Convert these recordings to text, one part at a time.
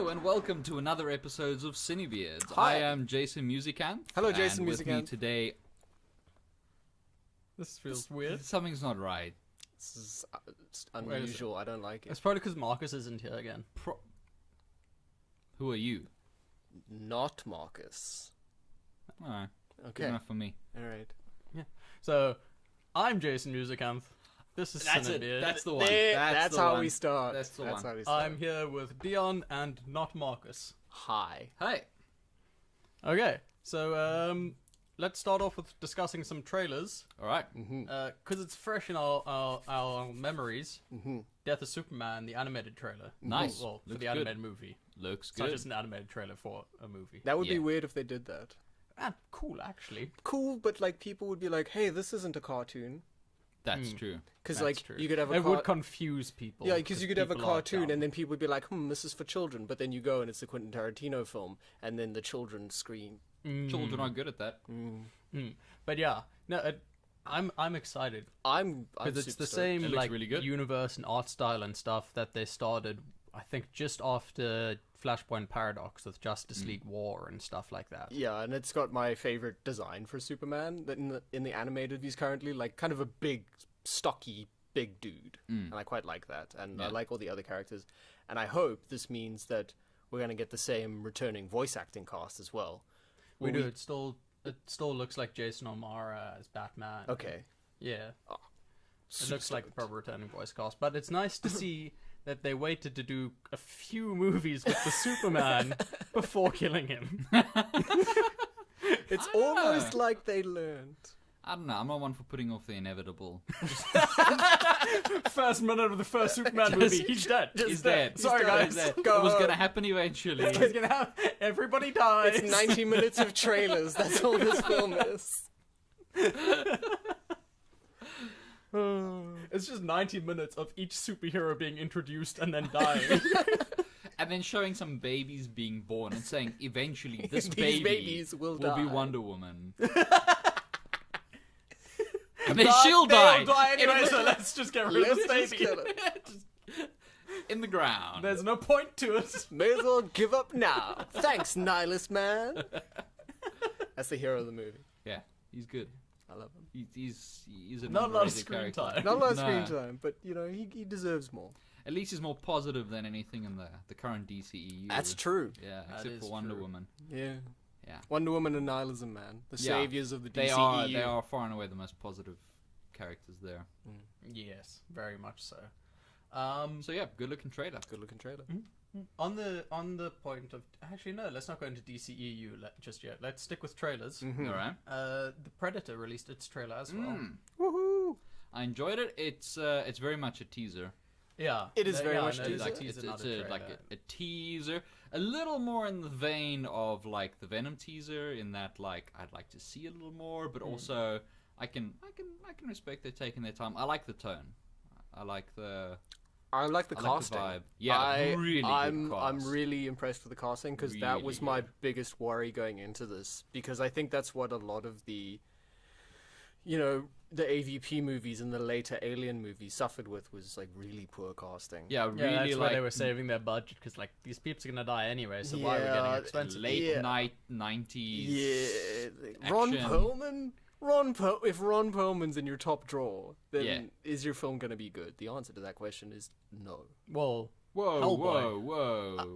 Hello and welcome to another episode of CineBeards. Hi. I am Jason Musicant. Hello, Jason and with me Musicant. today, This feels weird. something's not right. This is unusual. I don't like it. It's probably because Markus isn't here again. Who are you? Not Markus. Alright, good Okay. enough for me. All right. So, I'm Jason Musicant. This is That's it. CineBeards. That's the one. That's the how one. we start. That's the one. how we start. I'm here with Dion and not Markus. Hi. Hey. Okay, so let's start off with discussing some trailers. Alright. Because it's fresh in our memories. Death of Superman, the animated trailer. Nice. Well, for Looks the good. animated movie. Looks It's not good. just an animated trailer for a movie. That would be Yeah. weird if they did that. Ah, cool, actually. Cool, but like people would be like, "Hey, this isn't a cartoon," That's true. because That's like true. you could have a It would confuse people. yeah, because you could have a people are cartoon, dumb. and then people would be like, "This is for children," but then you go and it's a Quentin Tarantino film, and then the children scream. Children are good at that. But yeah, no, I'm excited. I'm Because it's super the stoked. same It looks like really good. universe and art style and stuff that they started, I think, just after Flashpoint Paradox with Justice League War and stuff like that. Yeah, and it's got my favorite design for Superman that in the animated views currently, like kind of a big, stocky, big dude, and I quite like that, and I Yeah. like all the other characters, and I hope this means that we're gonna get the same returning voice acting cast as well. We Will do. It still looks like Jason O'Mara as Batman. Okay. Yeah. It Super looks like a stoked. proper returning voice cast, but it's nice to see that they waited to do a few movies with the Superman before killing him. It's almost like they learned. I don't know, I'm not one for putting off the inevitable. First minute of the first Superman movie, he's dead. He's dead. Sorry, dead. guys. It Go was home. gonna happen eventually. It's gonna have everybody dies. It's 90 minutes of trailers. That's all this film is. It's just 90 minutes of each superhero being introduced and then dying. And then showing some babies being born and saying, eventually, this These baby babies will be die. Wonder Woman. And then she'll die. They'll die anyway, so let's just get rid of Let's this just baby. kill it. In the ground. There's no point to it. May as well give up now. Thanks, Nihilist Man. That's the hero of the movie. Yeah, he's good. I love him. He's a Not a lot of underrated screen character. time. Not a lot of Nah. screen time, but you know he deserves more. At least he's more positive than anything in the current DCEU. That's true. Yeah, That except for is Wonder true. Woman. Yeah. Yeah. Wonder Woman and Nihilism Man, the Yeah. saviors of the They DCEU. are far and away the most positive characters there. Yes, very much so. So yeah, good looking trailer. Good looking trailer. On the point of actually no, let's not go into DCEU just yet. Let's stick with trailers. All right. The Predator released its trailer as well. Woohoo! I enjoyed it. It's very much a teaser. Yeah, It is very much no, teaser. Like Like teaser, it's not a, a like trailer. a teaser, a little more in the vein of like the Venom teaser, in that like I'd like to see a little more, but also I can respect they're taking their time. I like the tone. I like the I like the I like the casting. vibe. Yeah, really good I'm cast. really impressed with the casting because that Really was my good. biggest worry going into this, because I think that's what a lot of the, you know, the AVP movies and the later Alien movies suffered with, was like really poor casting. Yeah, Yeah, really that's why like they were saving their budget because like these peeps are gonna die anyway. So why are we Yeah, getting expensive? late Yeah. night 90s. Yeah, like, Ron action. Perlman. If Ron Perlman's in your top drawer, then Yeah. is your film gonna be good? The answer to that question is no. Well, Whoa, Hellboy.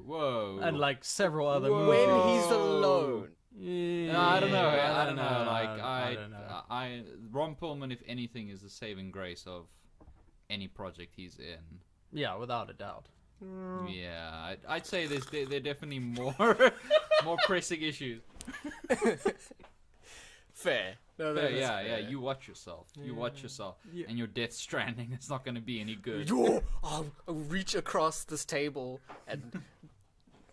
whoa. and like several other Whoa. movies. When he's alone. No, I don't know. I don't know. Like I don't know. I Ron Perlman, if anything, is the saving grace of any project he's in. Yeah, without a doubt. Yeah, I'd say they're definitely more more pressing issues. Fair. No, Yeah, that's yeah, fair. You watch yourself. You watch yourself, Yeah. and your Death Stranding is not going to be any good. I'll reach across this table and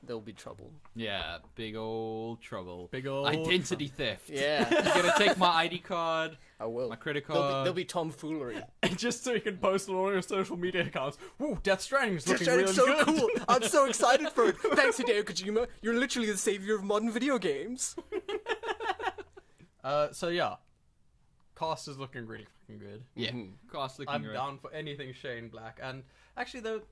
there'll be trouble. Yeah, big old trouble. Big old Identity theft. Yeah, You're gonna take my ID card, I will. my credit There'll card. be tomfoolery. Just so you can post on all your social media accounts. Woo, Death Stranding is Death looking Stranding's really so good. cool. I'm so excited for it. Thanks, Hideo Kojima. You're literally the savior of modern video games. So yeah, cast is looking really looking good. Yeah, Mhm. cast looking I'm great. down for anything Shane Black. And actually, though,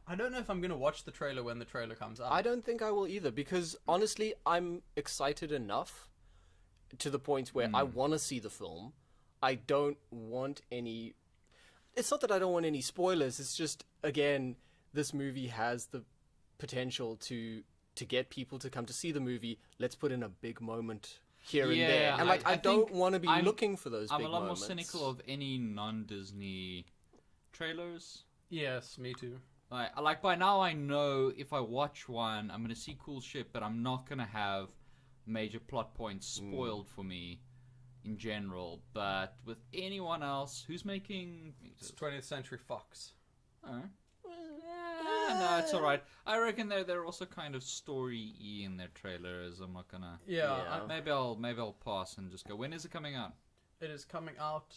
I don't know if I'm gonna watch the trailer when the trailer comes out. I don't think I will either, because honestly, I'm excited enough to the point where I want to see the film. I don't want any... It's not that I don't want any spoilers, it's just, again, this movie has the potential to get people to come to see the movie. Let's put in a big moment here and there. Yeah, And I don't think want to be I'm- looking for those I'm big a lot moments. more cynical of any non-Disney trailers. Yes, me too. Like by now I know if I watch one, I'm gonna see cool shit, but I'm not gonna have major plot points spoiled for me in general. But with anyone else who's making, It's 20th Century Fox. no, it's all right. I reckon they're also kind of story-y in their trailers. I'm not gonna. Yeah, Yeah. Maybe I'll pass and just go. When is it coming out? it is coming out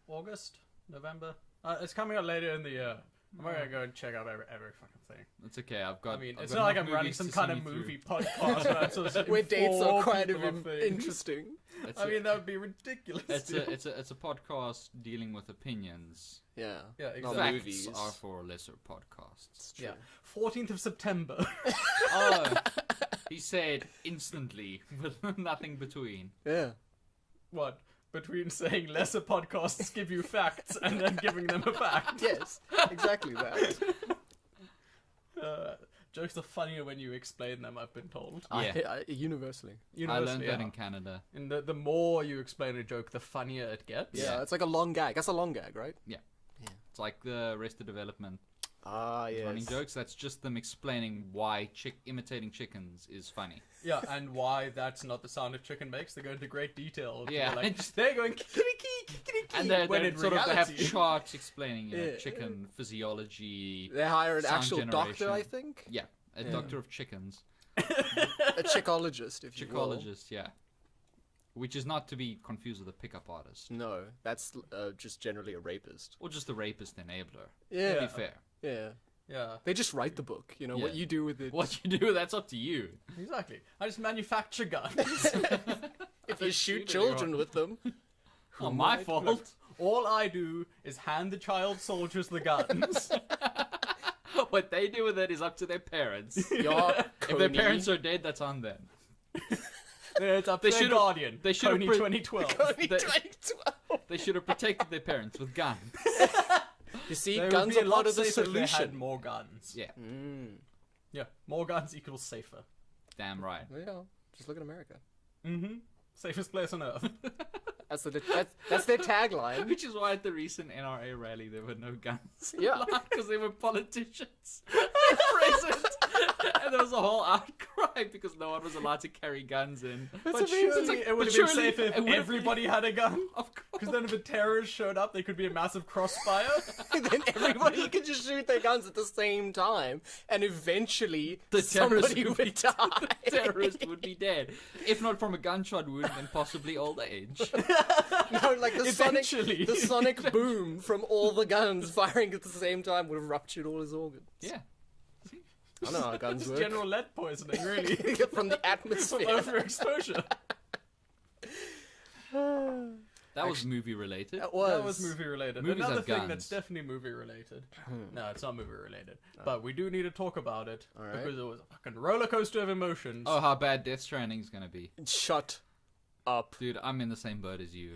August, November. It's coming out later in the year. I'm gonna go and check out every fucking thing. It's okay. I've got. I mean, I've it's got not like enough I'm running movies some to kind see of me movie through. podcast where I'm supposed to Where dates are inform kind people of things. interesting. It's I mean, that would be ridiculous. it's a podcast dealing with opinions. Yeah. Yeah, Not exactly. Facts movies. are for lesser podcasts. It's true. Yeah, 14th of September. Oh, he said instantly with nothing between. Yeah. What? Between saying lesser podcasts give you facts and then giving them a fact. Yes, exactly that. Jokes are funnier when you explain them, I've been told. Yeah. Universally. I learned Universally, that yeah. in Canada. And the more you explain a joke, the funnier it gets. Yeah, it's like a long gag. That's a long gag, right? It's like the Arrested Development Ah, yes. running jokes. That's just them explaining why imitating chickens is funny. Yeah, and why that's not the sound a chicken makes. They go into great detail. Yeah. Like, they're going kikiriki, And they're when in sort of they have reality- charts explaining Yeah. chicken physiology. They hire an Sound actual doctor, I generation. think. Yeah, a doctor of chickens. A chickologist, if you will. Chickologist, yeah. Which is not to be confused with a pickup artist. No, that's just generally a rapist. Or just a rapist enabler. Yeah. To be fair. Yeah. Yeah, They just write the book. You know, what Yeah. you do with it. What you do, that's up to you. exactly. I just manufacture guns. If you shoot shoot children with them. Not my might- fault. All I do is hand the child soldiers the guns. What they do with it is up to their parents. Your If their parents are dead, that's on them. It's up They to their should've- guardian. they should've Coney pre- 2012. They- They should have protected their parents with guns. You see, They would guns be are a part lot of the safer if they had solution. more guns. Yeah, Yeah, more guns equals safer. damn right. Yeah, just look at America. Mm-hmm. Safest place on earth. That's their tagline. Which is why at the recent NRA rally there were no guns. Yeah. Because they were politicians present. And there was a whole outcry because no one was allowed to carry guns in. But amazing. surely it would but have been surely safer it if would've everybody had a gun. Of course. Because then if the terrorists showed up, they could be a massive crossfire. Then everybody could just shoot their guns at the same time, and eventually The terrorist somebody would would die. The terrorist would be dead. If not from a gunshot wound, then possibly old age. No, like Eventually. the sonic boom from all the guns firing at the same time would have ruptured all his organs. Yeah. I know how guns It's work. general lead poisoning, really. From the From atmosphere. overexposure. That was movie related. That was. That was movie related. Movies Another have thing guns. that's definitely movie related. No, it's not movie related. But we do need to talk about it. Alright. Because it was a fucking roller coaster of emotions. Oh, how bad Death Stranding is going to be. Shut up. Dude, I'm in the same boat as you.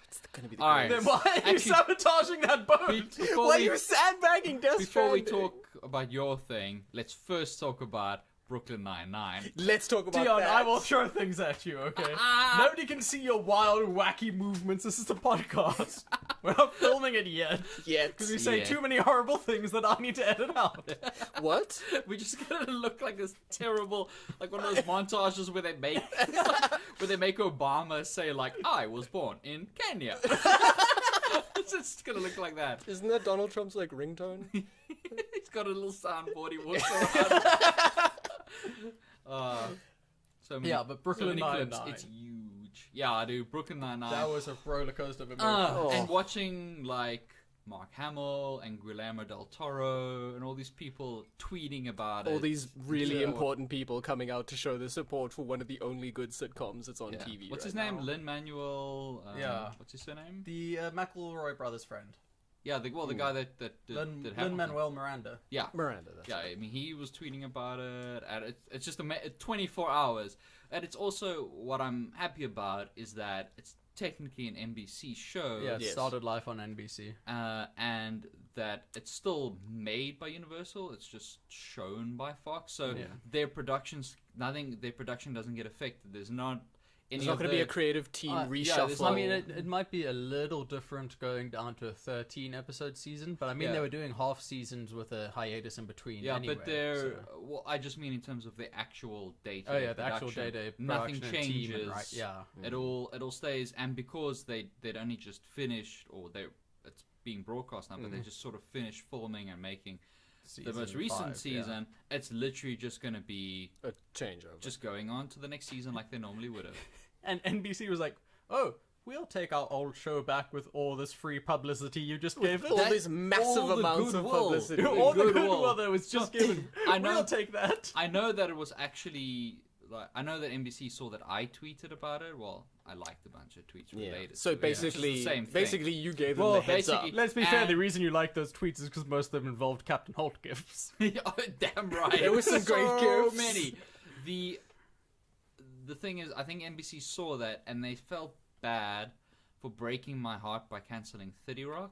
It's gonna be the All right. greatest. Then why are you Actually- sabotaging that boat? Before Why are we- you sandbagging Death Before we Stranding? talk about your thing, let's first talk about Brooklyn Nine-Nine. Let's talk about Dion, that. I will throw things at you, okay? Nobody can see your wild, wacky movements. This is a podcast. We're not filming it yet. Yet. Because we say Yeah. too many horrible things that I need to edit out. What? We just gotta look like this terrible, like one of those montages where they make, Obama say like, "I was born in Kenya." It's just gonna look like that. Isn't that Donald Trump's like ringtone? He's got a little soundboard he walks around. So many, Yeah, but Brooklyn so many clips, Nine-Nine. it's huge. Yeah, dude, Brooklyn Nine-Nine. That was a roller coaster of emotions. Oh. And watching like Mark Hamill and Guillermo del Toro and all these people tweeting about it. All these really Yeah. important people coming out to show their support for one of the only good sitcoms that's on Yeah. TV. What's right his name? now. Lin-Manuel. Yeah. What's his surname? The McElroy brothers' friend, Yeah. The guy that did Hamilton. Lin-Manuel Miranda. Yeah. Miranda. That's Yeah, right. I mean, he was tweeting about it, and it's just 24 hours. And it's also, what I'm happy about is that it's technically an NBC show, Yeah, it Yes. started life on NBC. and that it's still made by Universal. It's just shown by Fox, so Yeah. their their production doesn't get affected. There's not any. There's not going to be a creative team yeah, reshuffle. there's I not- mean, it might be a little different going down to a 13-episode season, but I mean, Yeah. they were doing half seasons with a hiatus in between. Yeah, anyway, but they're. so- Well, I just mean in terms of the actual day. Oh yeah, the actual production. day-to-day Nothing production and team changes. and right, yeah. It all stays, and because they'd only just finished, or it's being broadcast now, but they just sort of finished filming and making the most Season recent 5, season. It's literally just going to be A changeover. just going on to the next season like they normally would have. And NBC was like, "Oh, we'll take our old show back with all this free publicity you just gave us." all these massive all the amounts of goodwill. publicity. all the goodwill. goodwill that was just given. I know- We'll take that. I know that it was actually like I know that NBC saw that I tweeted about it. Well, I liked a bunch of tweets Yeah. related. So to it, which is basically, the same thing. basically, you gave them Well, the heads up. basically- Let's be fair. The And- reason you like those tweets is because most of them involved Captain Holt gifts. Oh, damn right. There were some great so gifts. many. The thing is, I think NBC saw that and they felt bad for breaking my heart by canceling 30 Rock.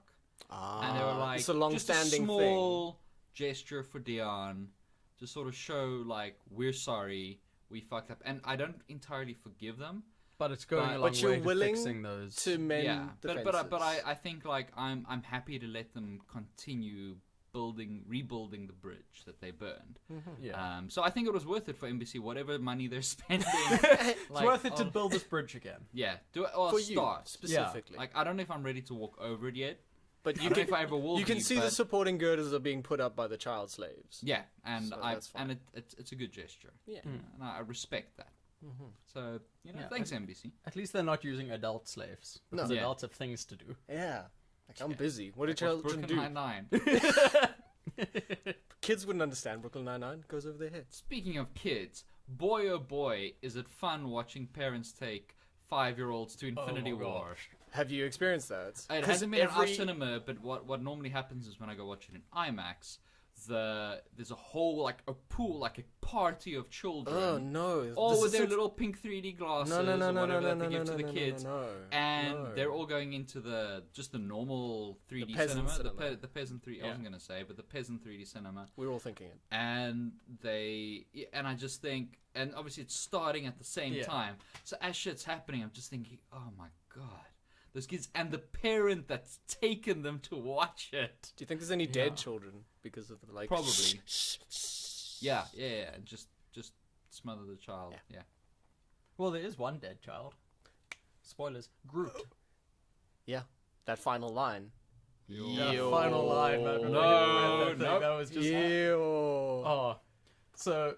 And they were like, it's a just a long-standing small gesture for Dion to sort of show, like, we're sorry, we fucked up. And I don't entirely forgive them. But it's going But- a long but you're way to willing fixing those. to mend Yeah, the but I fences. think like I'm happy to let them continue rebuilding the bridge that they burned. Yeah. So I think it was worth it for NBC, whatever money they're spending. It's like, worth it to on- build this bridge again. Yeah, do it or for you start. specifically. Like I don't know if I'm ready to walk over it yet. But I you don't know can if I ever will. you can be, see the but- supporting girders are being put up by the child slaves. Yeah, and So that's fine. it's a good gesture. Yeah. And I respect that. So Yeah, thanks NBC. At least they're not using adult slaves. No. Because Yeah. adults have things to do. Yeah. Like I'm busy. What do Watch children Brooklyn do? Nine-Nine. Kids wouldn't understand Brooklyn Nine-Nine. Goes over their heads. Speaking of kids, boy oh boy, is it fun watching parents take 5-year-olds to Infinity my War. gosh. Have you experienced that? It 'Cause hasn't been in our every- cinema, but what normally happens is when I go watch it in IMAX, there's a whole like a pool, like a party of children, Oh no! all This with is their such- little pink 3D glasses No, no, no, or no, no, whatever no, that no, they give no, to the no, kids, no, and no. they're all going into just the normal 3D peasant cinema, cinema. the peasant 3D. I wasn't gonna say, but the peasant 3D cinema. We're all thinking it. And I just think, and obviously it's starting at the same Yeah. time. So as shit's happening, I'm just thinking, oh my god, those kids and the parent that's taken them to watch it. Do you think there's any dead children because of the like? Probably. Yeah. And just smother the child. Yeah. Well, there is one dead child. Spoilers. Groot. Yeah, that final line. The final line, man. when No, I read that thing, no. that was just. Ew. Oh, so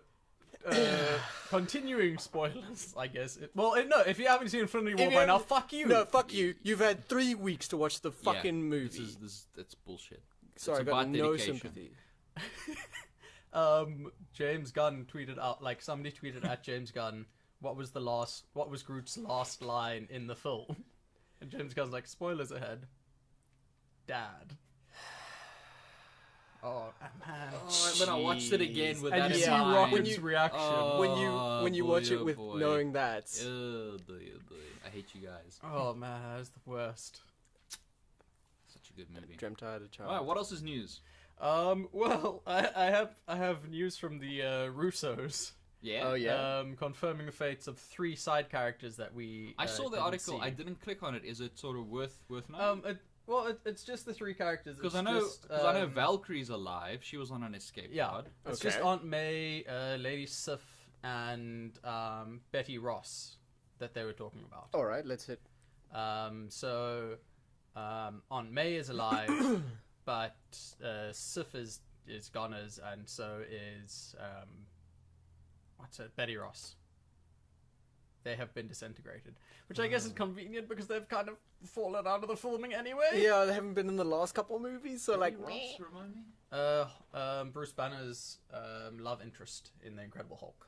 continuing spoilers, I guess. No, if you haven't seen Infinity War If by you now, haven't- fuck you. No, fuck you. You've had 3 weeks to watch the Yeah, fucking movie. That's bullshit. Sorry, I it's got about no dedication. sympathy. James Gunn tweeted out, like somebody tweeted at James Gunn, what was Groot's last line in the film? And James Gunn's like, spoilers ahead. Dad. Oh man. When I watched it again with And that you in see mind, Rocket's reaction. When you boy, watch it oh with boy. knowing that, Oh boy, oh boy. I hate you guys. Oh man, that was the worst. Such a good movie. dreamt I had a child. Alright, what else is news? Well, I have news from the Russos. Yeah. Oh yeah. Confirming the fates of 3 side characters that we. I saw the didn't article. see. I didn't click on it. Is it sort of worth knowing? It's just the 3 characters. Because It's I know just, Valkyrie's alive. She was on an escape Yeah, pod. it's Okay. just Aunt May, Lady Sif, and Betty Ross that they were talking about. All right, let's hit. So Aunt May is alive, but Sif is goners, and so is Betty Ross. they have been disintegrated. Which I guess is convenient because they've kind of fallen out of the filming anyway. Yeah, they haven't been in the last couple of movies, so like... Ross, remind me? Bruce Banner's love interest in The Incredible Hulk.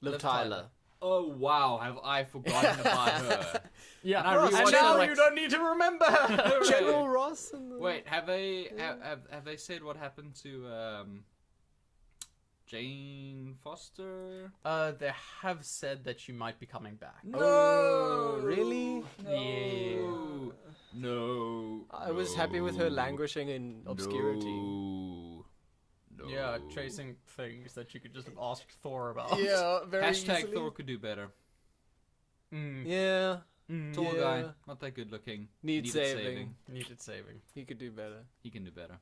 Liv Tyler. Oh wow, have I forgotten about her? Yeah, And I rewatched and now it, like- you don't need to remember her! General Ross and the... Wait, have they have they said what happened to Jane Foster? They have said that she might be coming back. Oh, really? No. No. I was happy with her languishing in obscurity. No. Yeah, chasing things that you could just have asked Thor about. Yeah, very Hashtag easily. Thor could do better. Mm. Yeah, Tall Yeah. guy, not that good looking. Needs saving. Needed saving. He could do better. He can do better.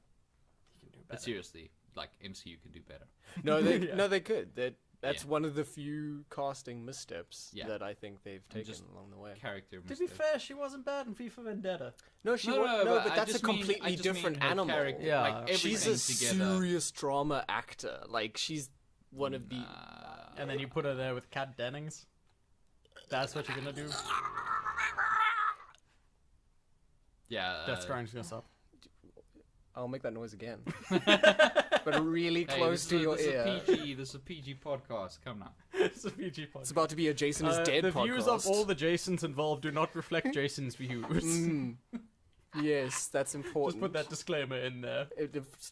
He can do But better. seriously, like MCU can do better. No, they Yeah. no, they could. That's Yeah. one of the few casting missteps Yeah. that I think they've taken just- along the way. Character. To be fair, she wasn't bad in FIFA Vendetta. No, she No, wa- no, but I that's a just mean- completely I just mean different her animal. character, Yeah. like She's everything a together. serious drama actor. Like she's one of the. Nah. And then you put her there with Kat Dennings. That's what you're gonna do? Yeah. That's Grimes gonna stop. I'll make that noise again, but really Hey, close to your this ear. Is a PG. This is a PG podcast. Come now. It's a PG podcast. It's about to be a Jason is dead the podcast. views of all the Jasons involved do not reflect Jason's views. Mm. Yes, that's important. Just put that disclaimer in there.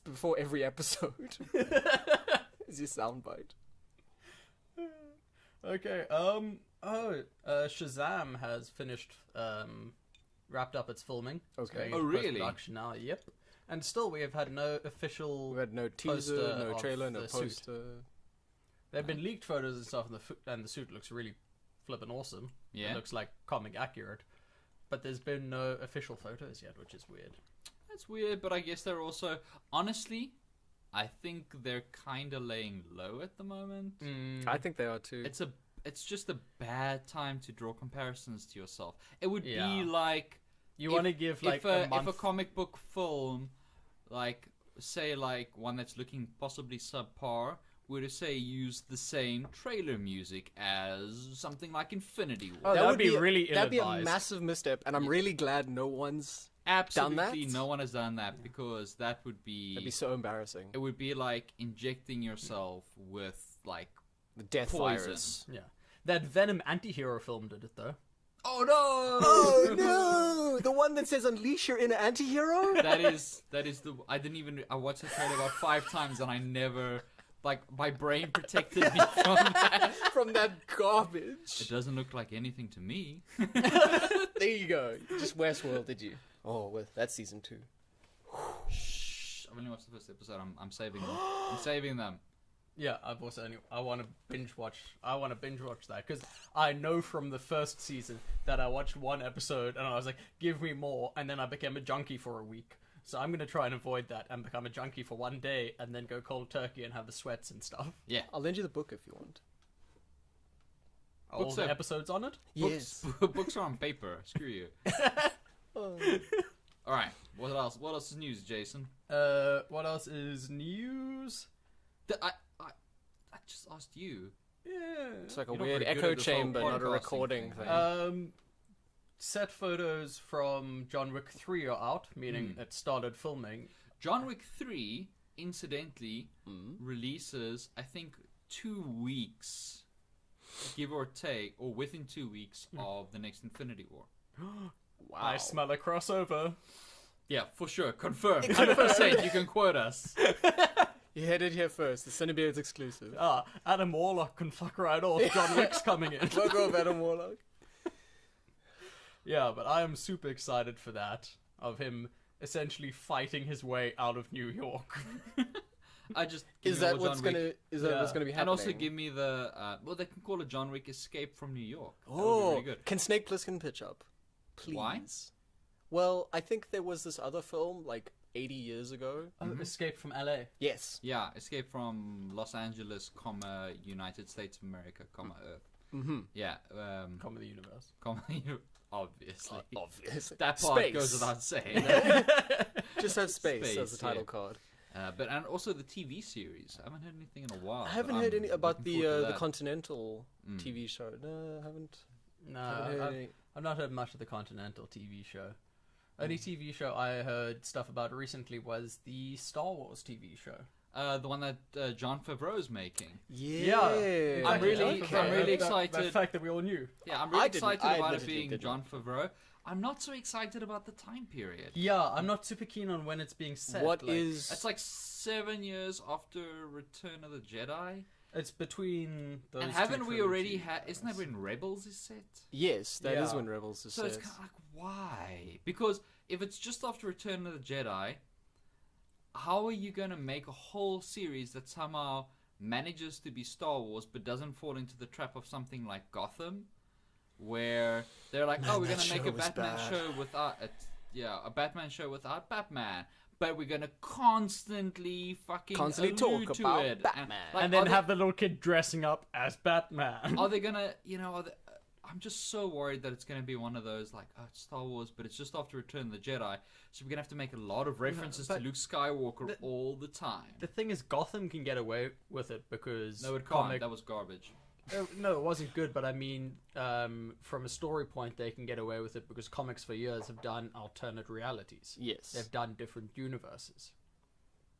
Before every episode. Is your soundbite. Okay. Shazam has finished. Wrapped up its filming. It's Okay. going Oh, into really? post-production now. Yep. And still, we have had no official. We had no teaser, Poster no of trailer, no the suit. poster. There have been leaked photos and stuff, and the suit looks really flippin' awesome. Yeah. It looks like comic accurate. But there's been no official photos yet, which is weird. That's weird, but I guess they're also honestly, I think they're kind of laying low at the moment. I think they are too. It's just a bad time to draw comparisons to yourself. It would Yeah. be like You if- want to give like if a month. if a comic book film, like say like one that's looking possibly subpar, were to say use the same trailer music as something like Infinity War. Oh, that would be really That'd be a ill-advised. massive misstep, and I'm really glad no one's. Absolutely, that? no one has done that because that would be. That'd be so embarrassing. It would be like injecting yourself with like The death poison. virus. Yeah. That Venom anti-hero film did it though. Oh no! Oh no! The one that says "Unleash your inner anti-hero." That is the. I watched the trailer about 5 times and I never. Like my brain protected me from that. From that garbage. It doesn't look like anything to me. There you go. Just Westworld, did you? Oh, well, that's season 2. Shh! I've only watched the first episode. I'm saving them. I'm saving them. Yeah, I've also I want to binge watch. I want to binge watch that because I know from the first season that I watched one episode and I was like, "Give me more," and then I became a junkie for a week. So I'm gonna try and avoid that and become a junkie for one day and then go cold turkey and have the sweats and stuff. Yeah. I'll lend you the book if you want. All Books the are- episodes on it. Books, books are on paper. Screw you. Oh. All right. What else? What else is news, Jason? What else is news? I just asked you. Yeah. It's like a You're not weird very good echo at this whole chamber, not a podcasting recording thing, thing. Set photos from John Wick 3 are out, meaning it started filming. John Wick 3, incidentally, releases, I think, 2 weeks, give or take, or within 2 weeks of the next Infinity War. Wow. I smell a crossover. Yeah, for sure. Confirmed. 100%. You can quote us. You heard it here first. The CineBeards exclusive. Adam Warlock can fuck right off. John Wick's coming in. Logo of Adam Warlock. Yeah, but I am super excited for that. Of him essentially fighting his way out of New York. I just Is that what's gonna? Is that what's gonna be happening? And also give me the well, they can call it John Wick Escape from New York. That would be Oh, really good. can Snake Plissken pitch up? Please. Why? Well, I think there was this other film like 80 years ago. Escape from LA. Yes. Yeah, Escape from Los Angeles, comma United States of America, comma Earth. Mm-hmm. Yeah, Comedy Universe. comma obviously. Obvious. That part Space. goes without saying. Just have space, Space, as the title yeah. card. And also the TV series. I haven't heard anything in a while. I haven't but heard I'm any about looking forward to the that. Continental TV show. No, I haven't. No, haven't heard any. I've not heard much of the Continental TV show. Only TV show I heard stuff about recently was the Star Wars TV show. The one that Jon Favreau is making. Yeah, I'm really excited. The fact that we all knew. Yeah, I'm really excited about it admittedly being didn't. Jon Favreau. I'm not so excited about the time period. Yeah, I'm not super keen on when it's being set. What is? It's like 7 years after Return of the Jedi. It's between those And two haven't we already trilogies. had... Isn't that when Rebels is set? Yes, that is Yeah. when Rebels is So set. it's kind of like, why? Because if it's just after Return of the Jedi, how are you going to make a whole series that somehow manages to be Star Wars but doesn't fall into the trap of something like Gotham, where they're like, Man, oh, we're going that to make show a was Batman bad. show without a Batman show without Batman, but we're going to constantly fucking Constantly allude talk to about it. Batman. And then have the little kid dressing up as Batman. Are they gonna, I'm just so worried that it's gonna be one of those like, oh, it's Star Wars, but it's just after Return of the Jedi, so we're gonna have to make a lot of references to but Luke Skywalker all the time. The thing is, Gotham can get away with it because No, it can't. That was garbage. No, it wasn't good, but I mean, from a story point, they can get away with it because comics for years have done alternate realities. Yes. They've done different universes.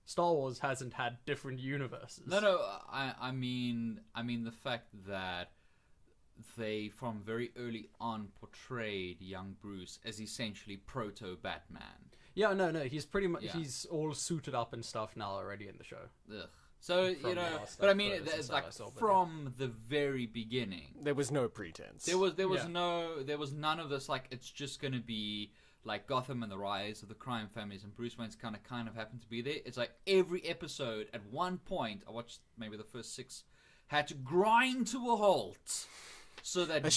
Star Wars hasn't had different universes. No, I mean the fact that they, from very early on, portrayed young Bruce as essentially proto-Batman. Yeah, no, he's pretty much, Yeah. he's all suited up and stuff now already in the show. Ugh. So, From the last, but I like, mean, photos and it's stuff like I saw, but from the very beginning. There was no pretense. There was Yeah. there was none of this like it's just gonna be like Gotham and the rise of the crime families and Bruce Wayne's kind of happened to be there. It's like every episode at one point, I watched maybe the first 6, had to grind to a halt so that A Gordon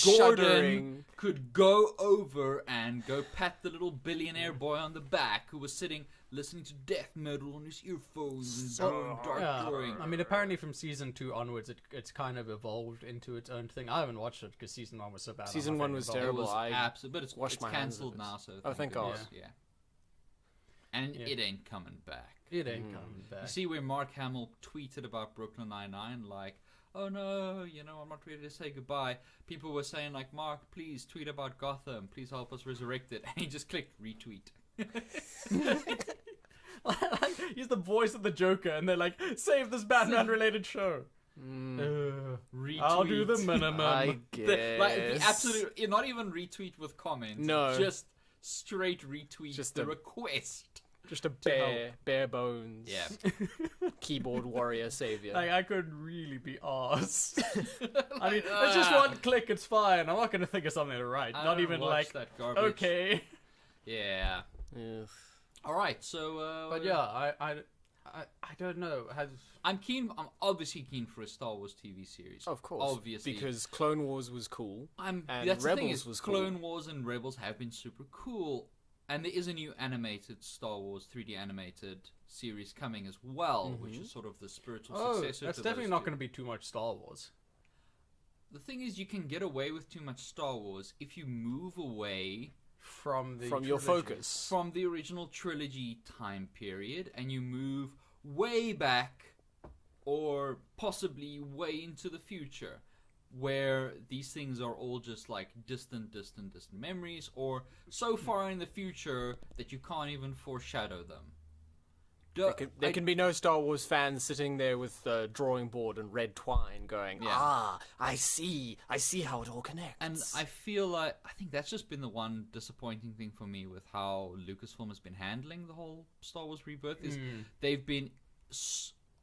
shuddering- could go over and go pat the little billionaire boy on the back who was sitting listening to death metal on his earphones and doing dark drawing. I mean, apparently from season 2 onwards, it's kind of evolved into its own thing. I haven't watched it because season 1 was so bad. Season I'm not 1 getting was involved. It terrible. was I absolute, but it's washed my hands cancelled of it. now, so Oh, thank God. goodness, yeah. And Yeah. it ain't coming back. It ain't coming back. You see where Mark Hamill tweeted about Brooklyn Nine-Nine, like, oh no, I'm not ready to say goodbye. People were saying, like, Mark, please tweet about Gotham. Please help us resurrect it. And he just clicked retweet. He's the voice of the Joker, and they're like, save this Batman-related show. Retweet. I'll do the minimum. I guess. The absolute, not even retweet with comments. No. Just straight retweet Just the a- request. Just a bare bones Yeah. keyboard warrior savior. Like, I could really be arsed. I mean, it's just one click, it's fine. I'm not going to think of something to write. I Not don't even watch like, that garbage. okay. Yeah. Ugh. All right, so... But yeah, I don't know. I'm obviously keen for a Star Wars TV series. Of course. Obviously. Because Clone Wars was cool. And Rebels that's the thing is, was cool. Clone Wars and Rebels have been super cool. And there is a new animated Star Wars 3D animated series coming as well, which is sort of the spiritual successor that's to definitely those not two. going to be too much Star Wars. The thing is, you can get away with too much Star Wars if you move away From your trilogy. focus. from the original trilogy time period and you move way back or possibly way into the future where these things are all just like distant memories or so far in the future that you can't even foreshadow them. There can be no Star Wars fans sitting there with a drawing board and red twine going, Yeah. I see how it all connects. And I feel like, I think that's just been the one disappointing thing for me with how Lucasfilm has been handling the whole Star Wars rebirth is they've been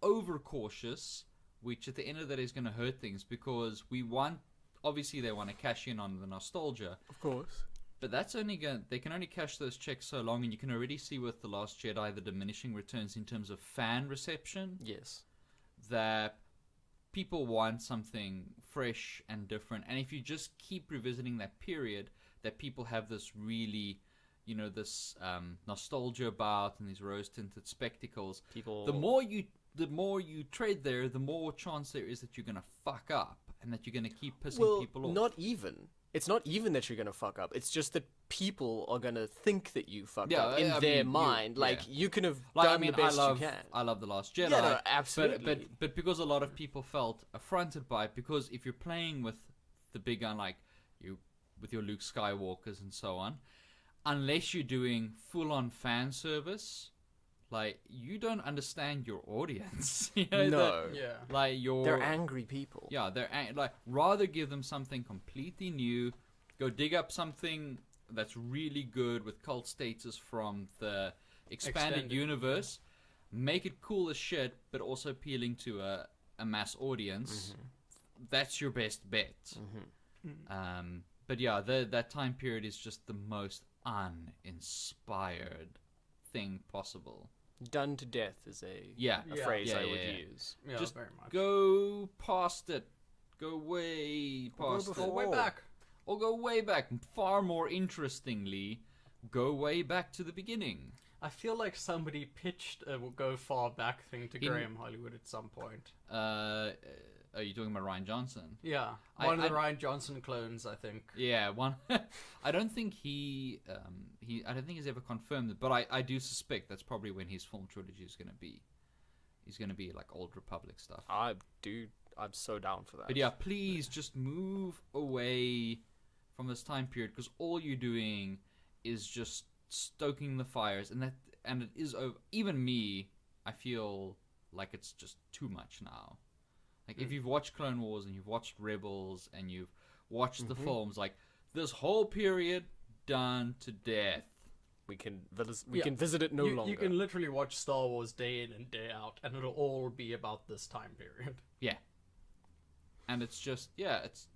overcautious, which at the end of the day is going to hurt things because obviously they want to cash in on the nostalgia, Of course. but that's they can only cash those checks so long, and you can already see with The Last Jedi the diminishing returns in terms of fan reception, Yes. that people want something fresh and different. And if you just keep revisiting that period that people have this really, this nostalgia about and these rose-tinted spectacles, the more you tread there, the more chance there is that you're going to fuck up and that you're going to keep pissing people off. Not even. it's not even that you're gonna fuck up. It's just that people are gonna think that you fucked Yeah, up in I their mean, mind. yeah. Like you can have Like, done the best you can. I love The Last Jedi. Yeah, no, absolutely. But because a lot of people felt affronted by it, because if you're playing with the big gun, like you with your Luke Skywalkers and so on, unless you're doing full-on fan service, like you don't understand your audience. You know, No. Yeah. like They're angry people. Yeah, like rather give them something completely new. Go dig up something that's really good with cult status from the expanded Extended. universe. Make it cool as shit, but also appealing to a mass audience. That's your best bet. But yeah, that time period is just the most uninspired thing possible. Done to death is a Yeah, phrase I would yeah. use. Yeah, Just very much. go past it. Go way past before. it. Go way back. Or go way back. Far more interestingly, go way back to the beginning. I feel like somebody pitched a go far back thing to Graham Hollywood at some point. Are you talking about Ryan Johnson? Yeah, I- one of the I- Ryan Johnson clones, I think. Yeah, one. I don't think I don't think he's ever confirmed it, but I do suspect that's probably when his film trilogy is going to be. He's going to be like Old Republic stuff. I'm so down for that. But yeah, please just move away from this time period, because all you're doing is just stoking the fires, and it is over. Even me, I feel like it's just too much now. Like if you've watched Clone Wars and you've watched Rebels and you've watched the films, like this whole period done to death. we can Yeah. visit it no longer. You can literally watch Star Wars day in and day out, and it'll all be about this time period. Yeah, and it's just it's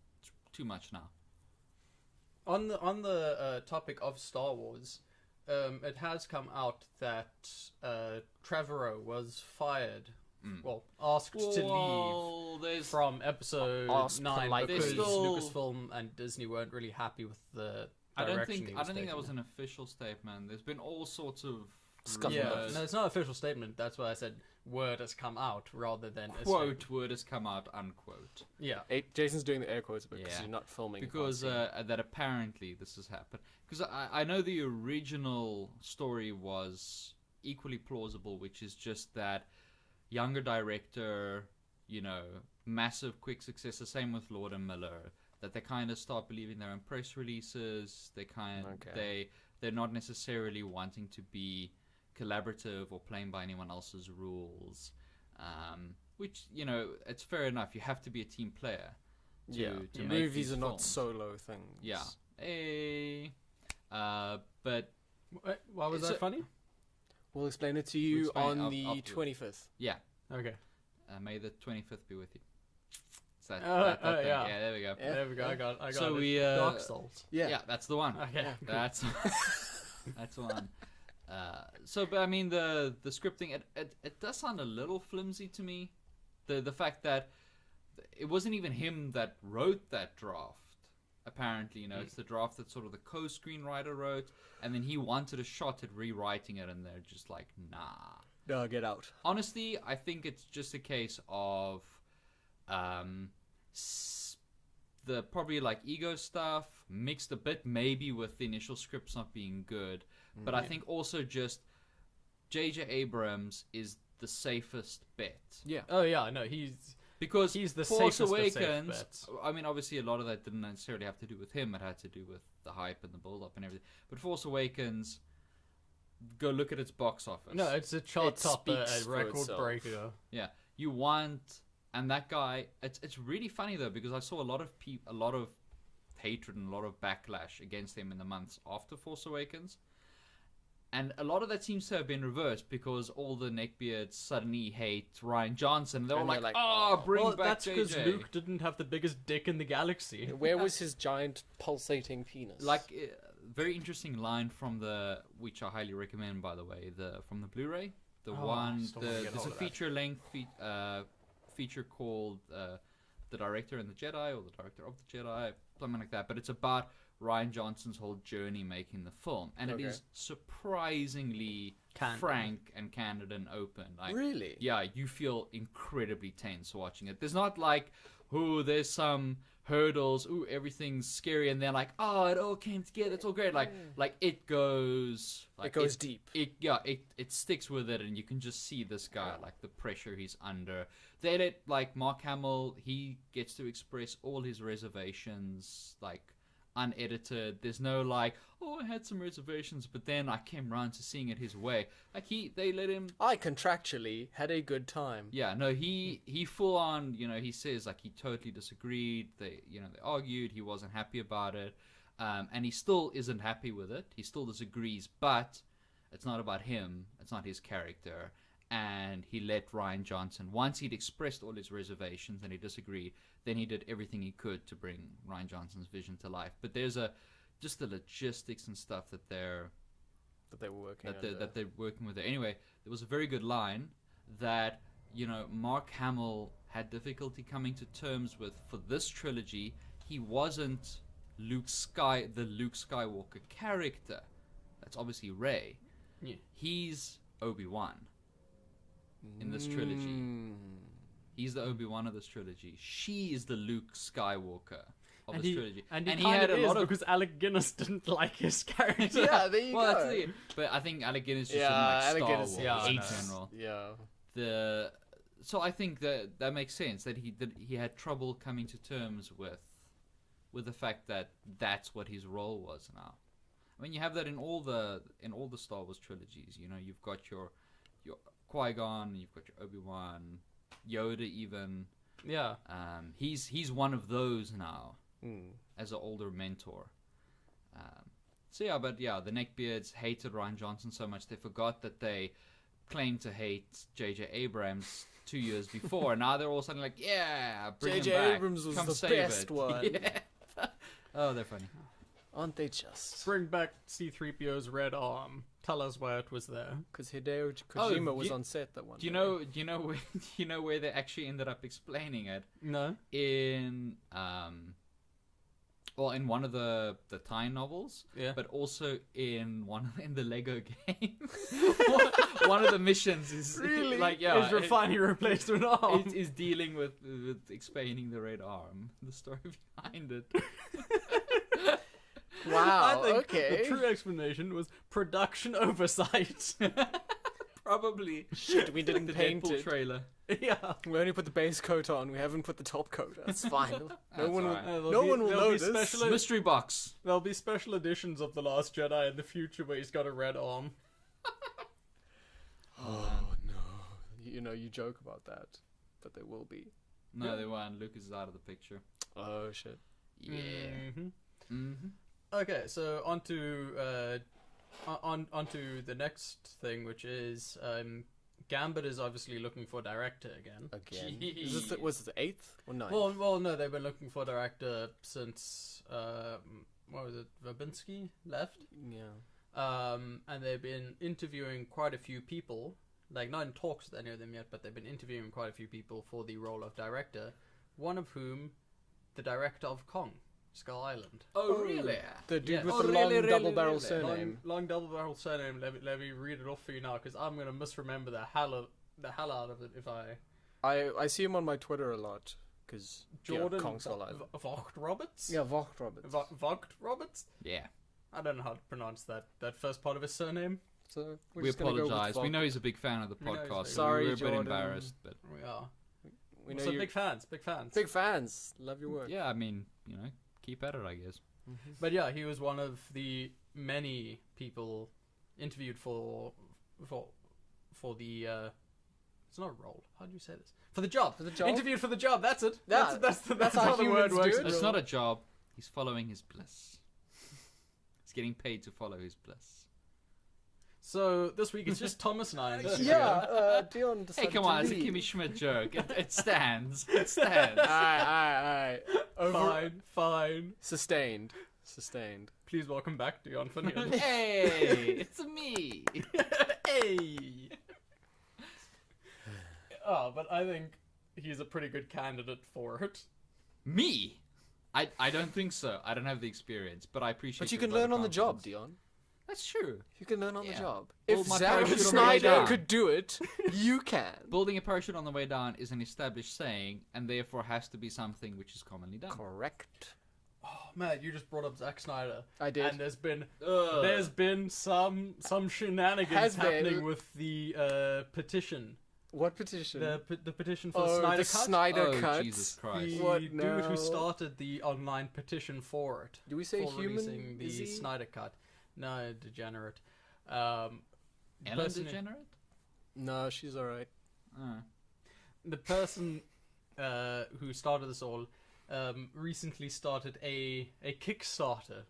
too much now. On the topic of Star Wars, it has come out that Trevorrow was fired. Well, asked to leave Well, there's from episode Asked 9 politely. because There's still- Lucasfilm and Disney weren't really happy with the I don't direction think he I was don't think that taking. was an official statement. There's been all sorts of Scuttlebutt. Yeah, rumors. no, it's not an official statement. That's why I said word has come out rather than a quote statement. word has come out unquote, Yeah, Jason's doing the air quotes because Yeah. you're not filming. you can't because see. that apparently this has happened, because I know the original story was equally plausible, which is just that younger director, massive quick success, the same with Lord and Miller, that they kind of start believing their own press releases. They're not necessarily wanting to be collaborative or playing by anyone else's rules, which it's fair enough. You have to be a team player to make movies these are not films. solo things. Yeah. But why was So- that funny? We'll explain it to you explain on it the afterwards. 25th. yeah, Okay, may the 25th be with you. It's that, Oh, that thing. yeah. Yeah, there we go. Yeah. there we go. I got So it. we, Dark Souls. Yeah, that's the one. Okay, That's that's the one. But I mean, the scripting, it does sound a little flimsy to me. The fact that it wasn't even him that wrote that draft. Apparently, it's the draft that sort of the co-screenwriter wrote, and then he wanted a shot at rewriting it, and they're just like, nah. No, get out. Honestly, I think it's just a case of the probably like ego stuff mixed a bit maybe with the initial scripts not being good, but I think also just J.J. Abrams is the safest bet. Yeah. Oh yeah, no, he's Because He's the Force safest of safe Awakens, bets. I mean, obviously a lot of that didn't necessarily have to do with him. It had to do with the hype and the build-up and everything. But Force Awakens, go look at its box office. no, it's a chart It topper, speaks a for record itself. breaker. Yeah, you want, and that guy. It's really funny though, because I saw a lot of hatred and a lot of backlash against him in the months after Force Awakens, and a lot of that seems to have been reversed because all the neckbeards suddenly hate Ryan Johnson. They're all And they're like, like, "Oh, bring Well, back that's JJ." because Luke didn't have the biggest dick in the galaxy. Where was his giant pulsating penis? Like, very interesting line from which I highly recommend, by the way, from the Blu-ray. I still wanna get There's hold a of that. feature-length feature called "The Director and the Jedi" or "The Director of the Jedi," something like that. But it's about Ryan Johnson's whole journey making the film, and it Okay. is surprisingly Candid. frank and candid and open. Like, Really? yeah, you feel incredibly tense watching it. There's not like, oh, there's some hurdles. Ooh, everything's scary, and they're like, oh, it all came together. It's all great. Like it goes. Like, It goes deep. It sticks with it, and you can just see this guy, like the pressure he's under. They let like Mark Hamill. He gets to express all his reservations, like unedited. There's no like, oh, I had some reservations, but then I came around to seeing it his way. Like they let him. I contractually had a good time. Yeah, no, he full on, he says like he totally disagreed. They argued. He wasn't happy about it, and he still isn't happy with it. He still disagrees, but it's not about him. It's not his character. And he let Rian Johnson, once he'd expressed all his reservations and he disagreed, then he did everything he could to bring Rian Johnson's vision to life. But there's just the logistics and stuff that they're working with. Anyway, there was a very good line that Mark Hamill had difficulty coming to terms with for this trilogy. He wasn't the Luke Skywalker character. That's obviously Rey. Yeah. He's Obi-Wan in this trilogy. He's the Obi-Wan of this trilogy. She is the Luke Skywalker of this trilogy. And he had a lot of because Alec Guinness didn't like his character. Yeah, there you go. That's it. But I think Alec Guinness just didn't like Star Wars in general. Yeah. So I think that makes sense that he had trouble coming to terms with the fact that that's what his role was now. I mean, you have that in all the Star Wars trilogies. You've got your Qui-Gon, you've got your Obi-Wan, Yoda even. Yeah. He's one of those now as an older mentor. The neckbeards hated Rian Johnson so much they forgot that they claimed to hate J.J. Abrams 2 years before, and now they're all suddenly like, yeah, bring him back. J.J. Abrams was Come the save best it. one. Yeah. Oh, they're funny. Aren't they just? Bring back C-3PO's red arm. Tell us why it was there. Because Hideo Kojima was on set that one. Do you know where they actually ended up explaining it? No. In in one of the tie novels, but also in the Lego game. One of the missions is really is refining replacement arm. Is dealing with explaining the red arm, the story behind it. I Wow. think Okay. the true explanation was production oversight. Probably. Shit, we didn't the paint Deadpool it. trailer. Yeah. We only put the base coat on. We haven't put the top coat. That's fine. No one alright. will. No one will notice. Mystery box. There'll be special editions of The Last Jedi in the future where he's got a red arm. Oh no! You joke about that, but there will be. No, they won't. Lucas is out of the picture. Oh shit! Yeah. Mm-hmm. Okay, so onto the next thing, which is Gambit is obviously looking for director again. Again? Was it the 8th or 9th? Well, no, they've been looking for director since what was it? Verbinski left. Yeah. And they've been interviewing quite a few people, like not in talks with any of them yet, but they've been interviewing quite a few people for the role of director. One of whom, the director of Kong. Skull Island. Oh, really? The dude Yes. with Oh, the really, long really, double-barrel really? surname. Long double-barrel surname. Let me read it off for you now, because I'm gonna misremember the hell out of it if I see him on my Twitter a lot because Jordan Kong Skull Island. Vogt Roberts. Yeah, Vogt Roberts. Vogt Roberts. Yeah. I don't know how to pronounce that first part of his surname. So We apologize. We know he's a big fan of the We know he's a podcast. big- So Sorry, we're a bit Jordan. embarrassed, but We are. We know So you're big fans. Big fans. big fans. Love your work. yeah, I mean, keep at it, I guess. But yeah, he was one of the many people interviewed for the it's not a role. How do you say this? For the job. For the job? Interviewed for the job. That's it. Yeah, That's how the word humans works. do it. It's not a job. He's following his bliss. He's getting paid to follow his bliss. So this week it's just Thomas and I. Dion Hey, decided come to on, it's a leave. Kimmy Schmidt joke. It stands. It stands. Alright. Fine. Sustained. Please welcome back Dion Finian. Hey, it's me. Hey. Oh, but I think he's a pretty good candidate for it. Me? I don't think so. I don't have the experience, but I appreciate. But you your can vote of learn on the job, confidence. Dion. That's true. You can learn on the Yeah. job. Well, If my Zack parachute on the way Snyder down. could do it, you can. Building a parachute on the way down is an established saying, and therefore has to be something which is commonly done. Correct. Oh, man, you just brought up Zack Snyder. I did. And there's been some shenanigans Has there? happening with the petition. What petition? The petition for the oh, Snyder the Cut. Snyder Oh, Cut. Jesus The Christ. What dude now? who started the online petition for it. Do we say for human? releasing Is the he? Snyder Cut. No, degenerate. Ellen DeGenerate? No, she's alright. The person who started this all recently started a Kickstarter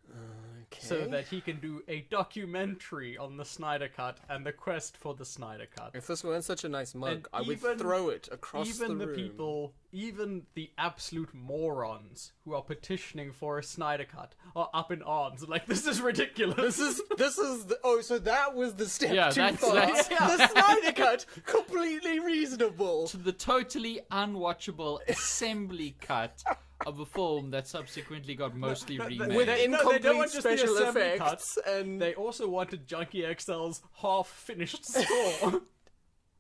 Okay. so that he can do a documentary on the Snyder Cut and the quest for the Snyder Cut. If this weren't such a nice mug, And I would even- throw it across Even the the room. people, even the absolute morons who are petitioning for a Snyder Cut are up in arms. Like, this is ridiculous. This is the, oh, so that was the step Yeah, too that's- far. that's- The Snyder Cut, completely reasonable. To the totally unwatchable assembly cut of a film that subsequently got mostly remade. With they don't incomplete want just the special assembly effects, and They also wanted Junkie XL's half-finished score.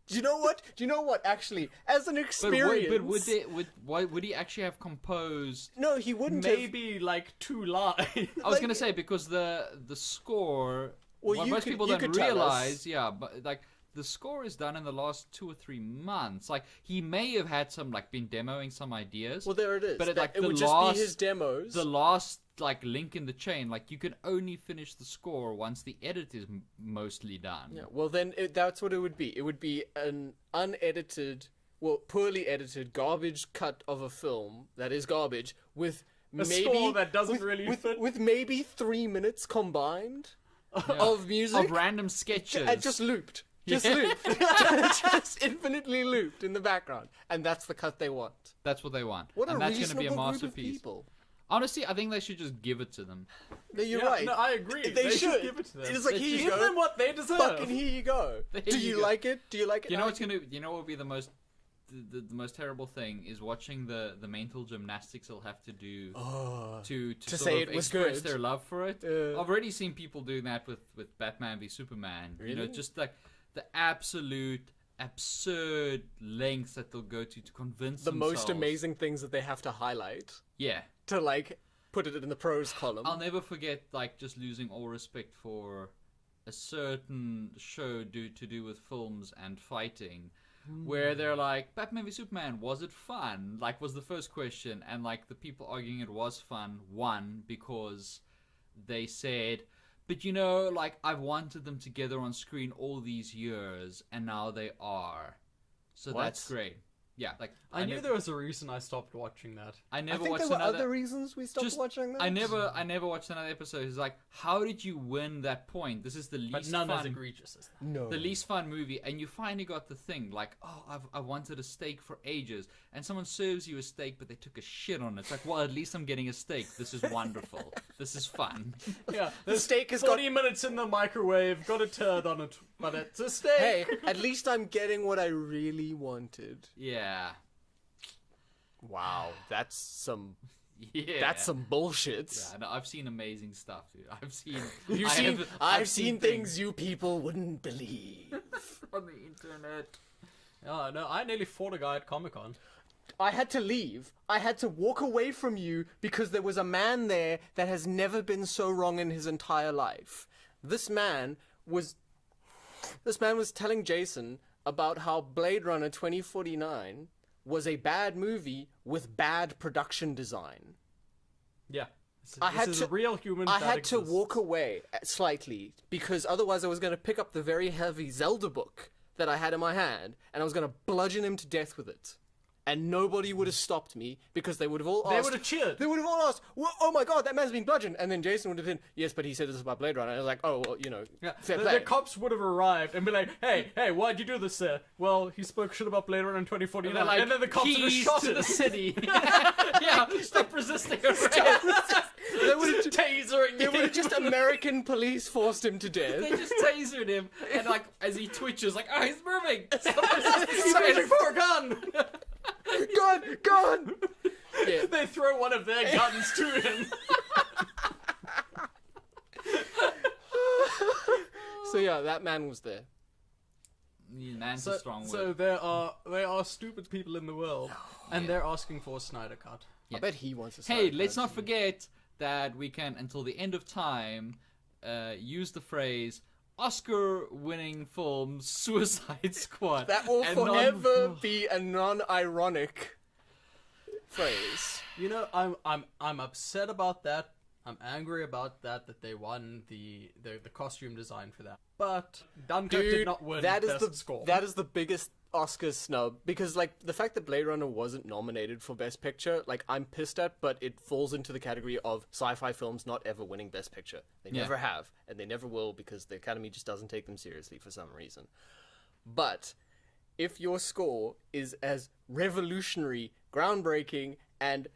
do you know what? Do you know what? Actually, as an experience, Would he actually have composed? no, he wouldn't have. Maybe like 2 lines. I was gonna say because the score. Well, what you most could- people you don't could tell us. realize, yeah, but like the score is done in the last 2 or 3 months. Like he may have had some been demoing some ideas. Well, there it is. But it, That- like, it the would last- just be his demos. the last link in the chain, like you can only finish the score once the edit is mostly done. Yeah, well, then that's what it would be. It would be an unedited, well, poorly edited, garbage cut of a film that is garbage with A maybe score that doesn't with, really with, fit. with maybe 3 minutes combined of music Of random sketches. and just looped. Just Yeah. looped. Just infinitely looped in the background. And that's the cut they want. That's what they want. What and a that's gonna be a reasonable group of masterpiece. people. Honestly, I think they should just give it to them. No, you're Yeah, right. no, I agree. They should. give it to them. It's like, They here you Give go. them what they deserve. Fucking here you go. There Do you you go. like it? Do you like it? You know what will be the most the most terrible thing is watching the mental gymnastics they'll have to do to To sort say of it was express good. their love for it. Yeah. I've already seen people doing that with Batman v Superman. You know, Really? just like the absolute absurd lengths that they'll go to convince the themselves. most amazing things that they have to highlight Yeah. to put it in the pros column. I'll never forget just losing all respect for a certain show to do with films and fighting, where they're like, Batman v Superman, was it fun? Was the first question, and the people arguing it was fun won because they said, but I've wanted them together on screen all these years, and now they are, so What? that's great. Yeah, I knew there was a reason I stopped watching that. I I never think watched there were another. other reasons we stopped Just- watching that. I never watched another episode. It's like, how did you win that point? This is the But least none as fun, egregious as that. No. the least fun movie, and you finally got the thing. I wanted a steak for ages, and someone serves you a steak, but they took a shit on it. It's like, well, at least I'm getting a steak. This is wonderful. This is fun. Yeah, The steak has got. 40 minutes in the microwave, got a turd on it, but it's a steak. Hey, at least I'm getting what I really wanted. Yeah, Wow, that's some yeah. bullshit. Yeah, no, I've seen amazing stuff, dude. I've seen things you people wouldn't believe. on the internet. Oh, no, I nearly fought a guy at Comic-Con. I had to leave. I had to walk away from you because there was a man there that has never been so wrong in his entire life. This man was telling Jason about how Blade Runner 2049 was a bad movie with bad production design. Yeah. I This is a real human I that had to exists. walk away slightly because otherwise I was going to pick up the very heavy Zelda book that I had in my hand and I was going to bludgeon him to death with it. And nobody would have stopped me because they would have all asked. They would have cheered. They would have all asked, oh my god, that man's been bludgeoned. And then Jason would have been, yes, but he said this about Blade Runner. And I was like, oh, well, Yeah, fair the play. cops would have arrived and be like, hey, why'd you do this, sir? Well, he spoke shit about Blade Runner in 2049. And, then the cops would have keys shot to him. the city. Yeah, stop resisting arrest. They would have Tasering they would have him. just American police forced him to death. They just tasered him, and as he twitches, oh, he's moving. He's reaching for a gun. Gun! Yeah. They throw one of their guns to him. So yeah, that man was there. Man's a strong word. So there are stupid people in the world, and they're asking for a Snyder cut. I bet he wants to. Hey, let's not forget that we can, until the end of time, use the phrase Oscar-winning film Suicide Squad. That will and forever be a non-ironic phrase. You know, I'm upset about that. I'm angry about that they won the costume design for that. But Dunkirk did not win Best Score. That is the biggest Oscar snub, because like the fact that Blade Runner wasn't nominated for Best Picture, like I'm pissed at, but it falls into the category of sci-fi films not ever winning Best Picture. They never have, and they never will, because the Academy just doesn't take them seriously for some reason. But if your score is as revolutionary, groundbreaking, and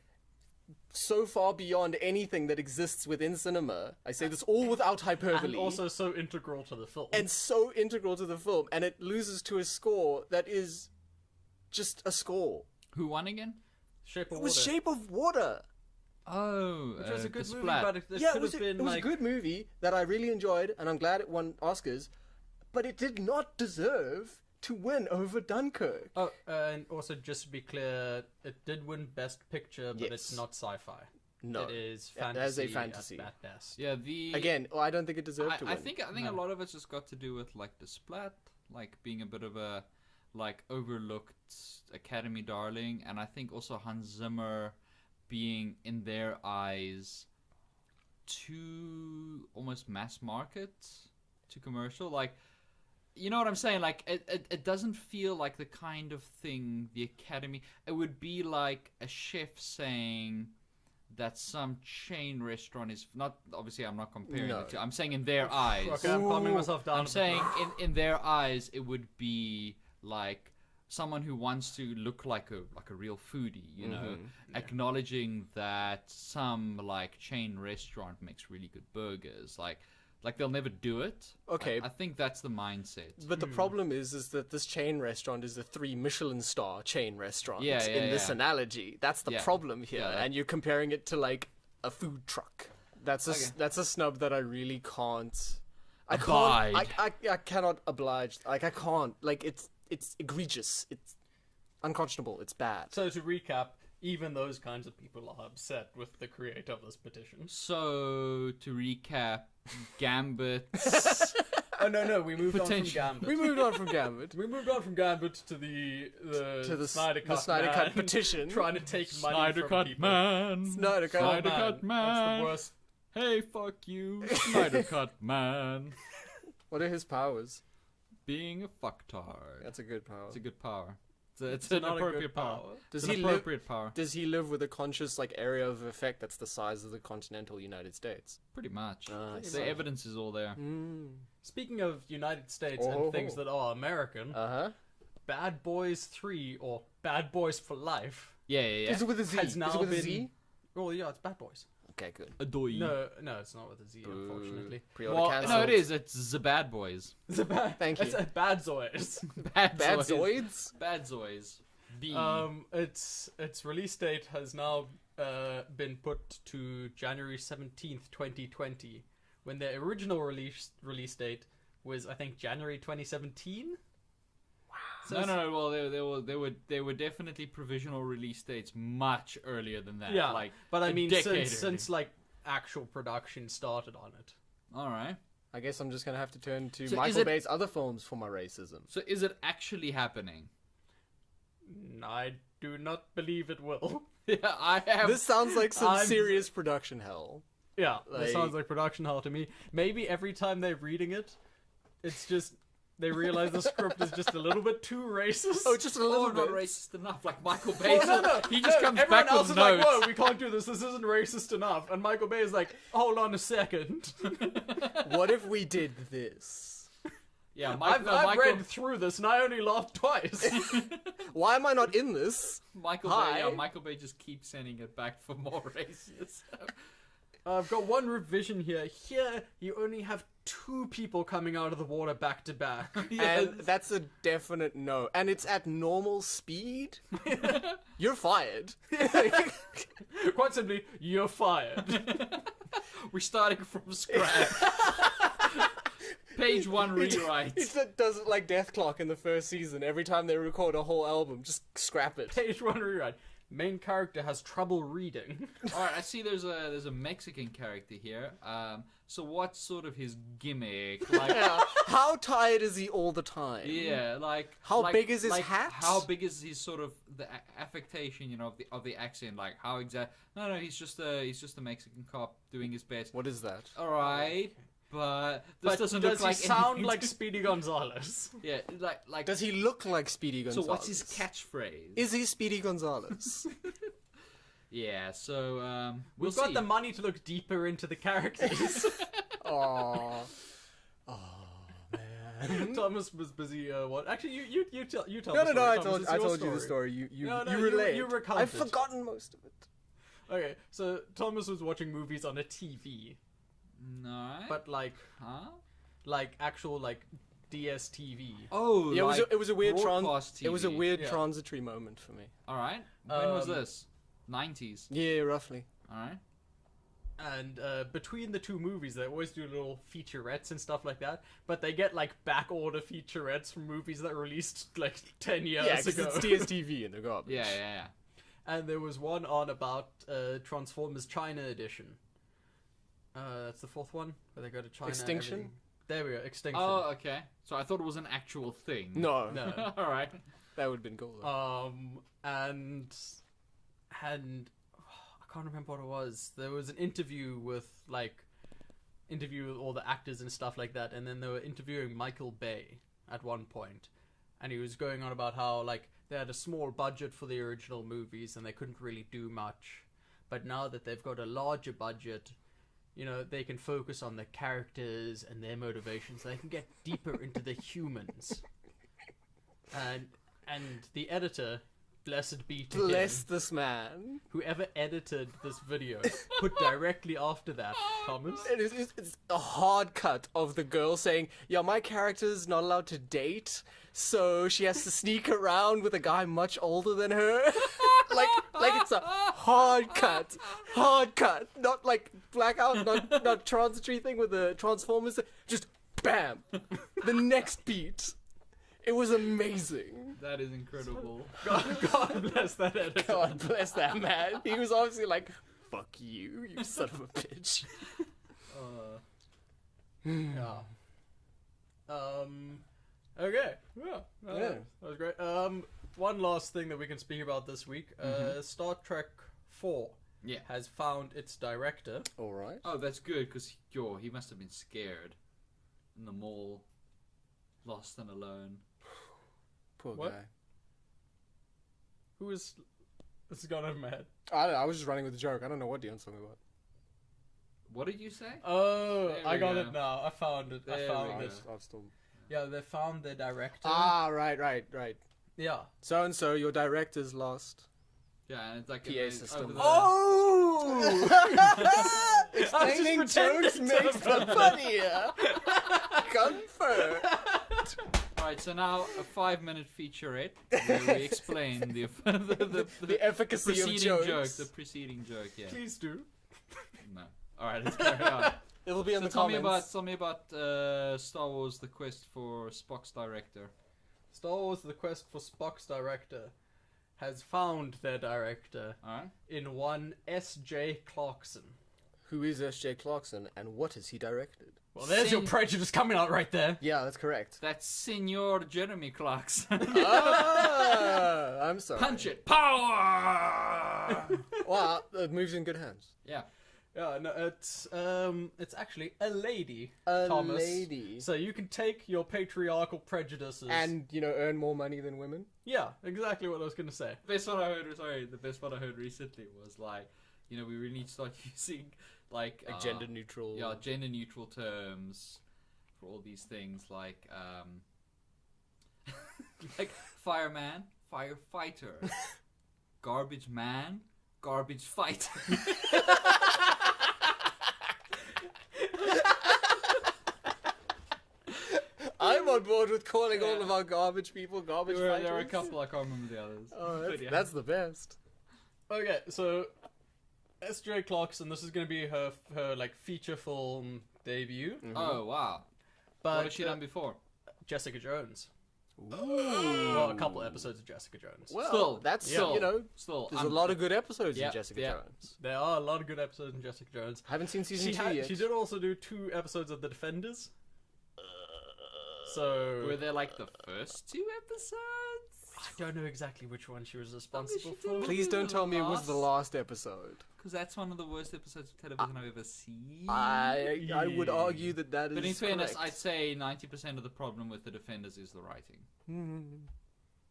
so far beyond anything that exists within cinema, I say this all without hyperbole, and also so integral to the film. and so integral to the film, and it loses to a score that is just a score. Who won again? Shape of It was Water. Shape of Water. Oh, Which was a good the movie, Splat. but it Yeah, could have been it was like a good movie that I really enjoyed, and I'm glad it won Oscars, but it did not deserve to win over Dunkirk. Oh, and also just to be clear, it did win Best Picture, but Yes. it's not sci-fi. No, It is It fantasy. has a fantasy. At best. Yeah, the Again, I don't think it deserved to I win. think a lot of it's just got to do with like the Splat, like being a bit of a like overlooked Academy darling, and I think also Hans Zimmer being in their eyes too almost mass market, too commercial. Like, you know what I'm saying? Like, it doesn't feel like the kind of thing the Academy. It would be like a chef saying that some chain restaurant is not. Obviously, I'm not comparing No. it to. I'm saying in their eyes. Okay, I'm calming myself down. I'm saying in their eyes, it would be like someone who wants to look like a real foodie, you know, acknowledging that some like chain restaurant makes really good burgers, like they'll never do it. Okay. I think that's the mindset. But the problem is that this chain restaurant is a 3 Michelin star chain restaurant. Yeah, in this analogy, that's the Yeah. problem here, Yeah, and you're comparing it to like a food truck. That's a snub that I really can't. Abide. I cannot oblige. Like I can't. Like it's egregious. It's unconscionable. It's bad. So to recap, even those kinds of people are upset with the creator of this petition. So to recap, Gambit. Oh no, we moved on from Potential. Gambit. We moved on from Gambit We moved on from Gambit to the Snyder Cut the Snyder man Cut petition. trying to take money Snyder from Cut people. Man. Snyder Cut. Snyder Man, Cut Man. That's the worst. Hey, fuck you, Snyder Cut Man. What are his powers? Being a fucktard. That's a good power. It's a good power. It's an not a appropriate good power. power. Does It's an he live? appropriate power. Does he live with a conscious like area of effect that's the size of the continental United States? Pretty much. I The see. evidence is all there. Speaking of United States Oh. and things that are American, Bad Boys 3 or Bad Boys for Life Yeah, yeah, yeah. Is it with a Z? has now Is it with been. a Z? Oh yeah, it's Bad Boys. Okay, good. Adoy. No, it's not with a Z, unfortunately. Pre-order Well, cancelled. no, it is. It's the Bad Boys. It's a bad. Thank you. It's a Bad Zoids. Bad Bad Zoids. Zoids? Bad Zoids. B. Its release date has now been put to January 17th, 2020, when the original release date was, I think, January 2017. So no. Well, there were definitely provisional release dates much earlier than that. Yeah, like but I a mean, decade since like actual production started on it. All right. I guess I'm just gonna have to turn to So is Michael it- Bay's other films for my racism. So is it actually happening? I do not believe it will. Yeah, I have. This sounds like some I'm- serious production hell. Yeah, Like- that sounds like production hell to me. Maybe every time they're reading it, it's just they realize the script is just a little bit too racist. Oh, just a little Oh, not bit. racist enough. Like Michael Bay. He just comes Everyone back else with is like, notes. "Whoa, we can't do this. This isn't racist enough." And Michael Bay is like, "Hold on a second. What if we did this? Yeah, I've Michael, read through this and I only laughed twice." Why am I not in this? Michael Hi. Bay. Yeah, Michael Bay just keeps sending it back for more racist. I've got one revision here. Here, you only have 2 people coming out of the water back to back. And that's a definite no. And it's at normal speed? You're fired. Quite simply, you're fired. We're starting from scratch. Page one rewrite. It does it like Death Clock in the first season. Every time they record a whole album, just scrap it. Page 1 rewrite. Main character has trouble reading. All right, I see. There's a Mexican character here. So what's sort of his gimmick? Like, How tired is he all the time? yeah, like How big is his hat? How big is his sort of the affectation? You know, of the accent. Like how exact? No, he's just a Mexican cop doing his best. What is that? All right, but this But doesn't does look he like sound anything like to- Speedy Gonzales? Yeah, like. Does he look like Speedy So Gonzalez? what's his catchphrase? Is he Speedy Gonzalez? Yeah, so we'll We've got see. the money to look deeper into the characters. Aww. Oh, man. Thomas was busy. What? Actually, you tell. You tell. No, the no, no, story, Thomas. I It's your told you the story. You No, relate. you recount I've it. forgotten most of it. Okay, so Thomas was watching movies on a TV, No. but like actual like DSTV. Oh, Yeah, like it was a weird broadcast it was a TV. weird Yeah. transitory moment for me. All right. When was Um, this? 90s. Yeah, roughly. All right. And between the two movies, they always do little featurettes and stuff like that. But they get like back order featurettes from movies that released like 10 years Yeah, because ago. it's DSTV and they're garbage. Yeah. And there was one on about Transformers China edition. That's the fourth one where they go to China. Extinction? everything. There we go. Extinction. Oh, okay. So I thought it was an actual thing. No, No. All right. that would have been cool. Though. And I can't remember what it was. There was an interview with all the actors and stuff like that, and then they were interviewing Michael Bay at one point, and he was going on about how like they had a small budget for the original movies and they couldn't really do much, but now that they've got a larger budget, you know, they can focus on the characters and their motivations. They can get deeper into the humans. And the editor, blessed be to him, Bless this man. whoever edited this video, put directly after that, Thomas. It's a hard cut of the girl saying, "Yeah, my character's not allowed to date, so she has to sneak around with a guy much older than her." like it's a hard cut, not like blackout, not transitory thing with the Transformers. Just bam, the next beat. It was amazing. That is incredible. God bless that editor. God bless that man. He was obviously like, "Fuck you, you son of a bitch." Yeah. Okay. Yeah. That was great. One last thing that we can speak about this week. Star Trek 4 Yeah. has found its director. All right. Oh, that's good because he must have been scared in the mall, lost and alone. Poor What? guy. Who is... This has gone over my head. I don't know, I was just running with the joke. I don't know what Dion's talking about. What did you say? Oh, There I we got go. it now. I found it. There I we found go. it. I've still... Yeah, they found their director. Ah, right. Yeah. So and so, your director's lost. Yeah, and it's like PA system. Oh! Explaining jokes makes them funnier. Confirmed. Alright, so now a 5-minute featurette where we explain the efficacy of preceding jokes. joke. The preceding joke, yeah. Please do. No. Alright, let's carry on. It'll be in So the tell me comments. about Star Wars: The Quest for Spock's director. Star Wars: The Quest for Spock's director has found their director Alright. in one S.J. Clarkson. Who is S.J. Clarkson and what has he directed? Well, there's your prejudice coming out right there. Yeah, that's correct. That's Senor Jeremy Clarkson. Ah, I'm sorry. Punch it! Power! Wow, it moves in good hands. Yeah. Yeah, no, it's actually a lady, A Thomas. lady. So you can take your patriarchal prejudices And, earn more money than women? yeah, exactly what I was gonna say. The best one I heard recently was like, we really need to start using like Gender neutral. Yeah, gender neutral terms for all these things like like fireman, firefighter, garbage man, garbage fighter. I'm on board with calling all of our garbage people garbage There fighters. are a couple, I can't remember the others. Oh, But yeah. that's the best. Okay, so S.J. Clarkson, this is gonna be her like feature film debut. Oh wow. But What has she done before? Jessica Jones. Ooh. Well, a couple episodes of Jessica Jones. Well, Still, that's still, you know, Still, there's a lot of good episodes Yeah, in Jessica yeah. Jones. There are a lot of good episodes in Jessica Jones. Haven't seen season 2 yet. She did also do 2 episodes of The Defenders. So Were they like the first 2 episodes? I don't know exactly which one she was responsible she for. did. Please don't tell me it was the last episode. Because that's one of the worst episodes of television I've ever seen. I would argue that is. But in fairness, correct. I'd say 90% of the problem with The Defenders is the writing.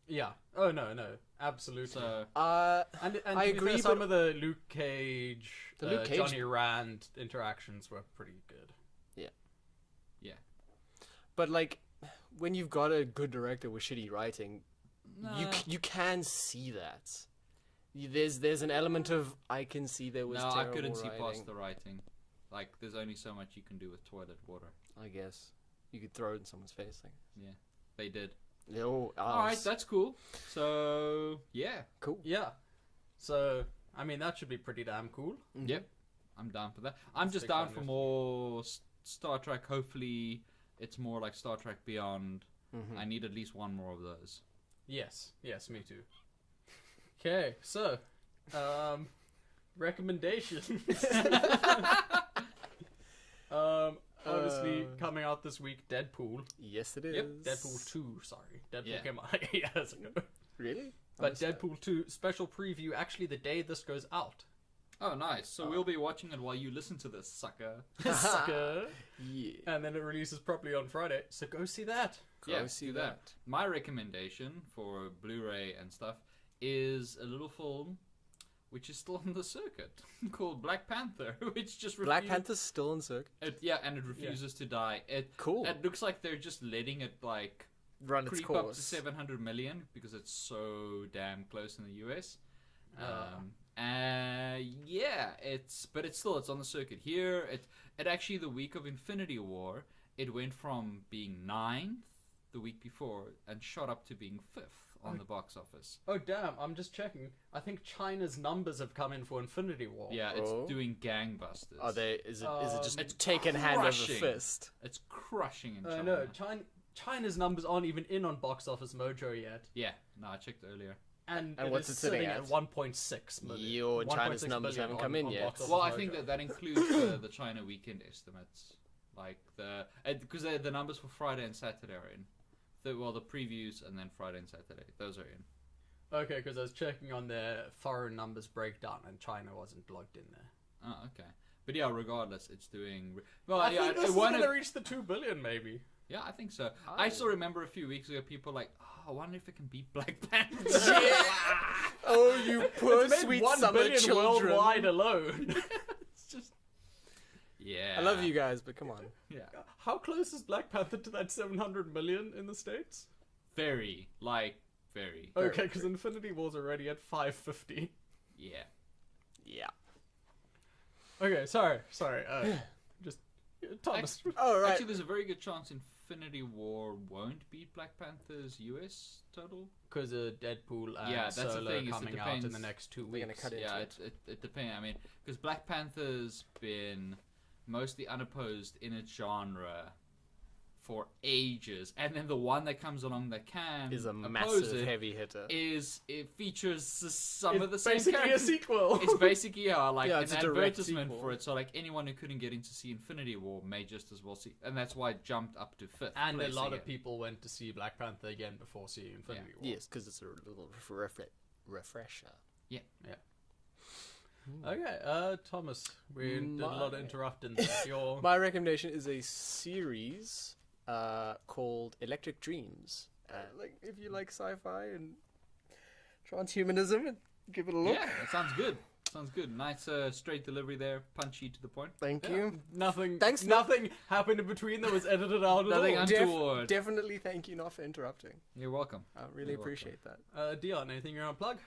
Yeah. Oh no, absolutely. So And I to be agree, fair, some but- of the Luke Cage, The Luke Cage- Johnny Rand interactions were pretty good. yeah, But like, when you've got a good director with shitty writing, you can see that. There's an element of I can see there was no, I terrible couldn't see writing. past the writing. Like, there's only so much you can do with toilet water. I guess you could throw it in someone's face. Like, Yeah, they did. no, All right, that's cool. So yeah, cool. Yeah. So I mean that should be pretty damn cool. Yep, I'm down for that. I'm Let's just take down one for just- more Star Trek. Hopefully, it's more like Star Trek Beyond. I need at least one more of those. Yes, me too. Okay, so recommendations. Obviously coming out this week, Deadpool. Yes, it is. Yep, Deadpool 2, sorry. Deadpool Yeah. came out 8 years ago. Really? But Honestly. Deadpool 2 special preview actually the day this goes out. Oh, nice. So we'll be watching it while you listen to this, sucker. Sucker. Yeah. And then it releases properly on Friday, so go see that. Go see do that. My recommendation for Blu-ray and stuff is a little film which is still on the circuit called Black Panther, which just Black Panther's still in circuit. and it refuses to die. Cool. It looks like they're just letting it like Run its creep up to course. 700 million because it's so damn close in the US. But it's on the circuit here. It actually, the week of Infinity War, it went from being 9th the week before and shot up to being 5th on the box office. Oh damn, I'm just checking. I think China's numbers have come in for Infinity War. Yeah, it's Oh. doing gangbusters. Are they? Is it just It's taken hand over crushing. fist? It's crushing in China. No, China's numbers aren't even in on Box Office Mojo yet. Yeah, no, I checked earlier. And what's is it sitting at at? 1.6 million. Your China's 1.6 numbers billion haven't come in on yet. Box Office Well, I Mojo. think that includes the China weekend estimates, like because the numbers for Friday and Saturday are in. The previews and then Friday and Saturday, those are in. Okay, because I was checking on their foreign numbers breakdown and China wasn't logged in there. Oh, okay. But yeah, regardless, it's doing well. I yeah, think this is wanna- going to reach the 2 billion maybe. Yeah, I think so. I still remember a few weeks ago, people like, I wonder if it can beat Black Panther. Oh, you poor It's made sweet 1 summer billion children. worldwide alone. It's just, yeah. I love you guys, but come on. Yeah, How close is Black Panther to that 700 million in the States? very, very. Okay, because Infinity War's already at 550. Yeah. Yeah. Okay, sorry. Just Thomas. Oh, right. Actually, there's a very good chance Infinity War won't beat Black Panther's US total. Because Deadpool and Yeah, that's the Solo thing, is it coming out in depends. the next 2 They're weeks. gonna cut it. Yeah, into it depends. I mean, because Black Panther's been mostly unopposed in its genre for ages, and then the one that comes along that can Is a oppose massive it heavy hitter. it features some of the It's same basically a characters. sequel. It's basically like Yeah, an it's a direct advertisement sequel. for it. So like anyone who couldn't get in to see Infinity War may just as well see, and that's why it jumped up to 5th. And a place lot again. of people went to see Black Panther again before seeing Infinity War. Yes, because it's a little refresher. Okay, Thomas, we did a lot of interrupting there. Your... My recommendation is a series called Electric Dreams. Like, if you like sci-fi and transhumanism, give it a look. Yeah, that sounds good. Sounds good. Nice straight delivery there, punchy to the point. Thank Yeah, you. Nothing. Thanks, Nothing happened in between that was edited out at Nothing all. untoward. Definitely thank you not for interrupting. You're welcome. I really You're appreciate that. Dion, anything you want to plug?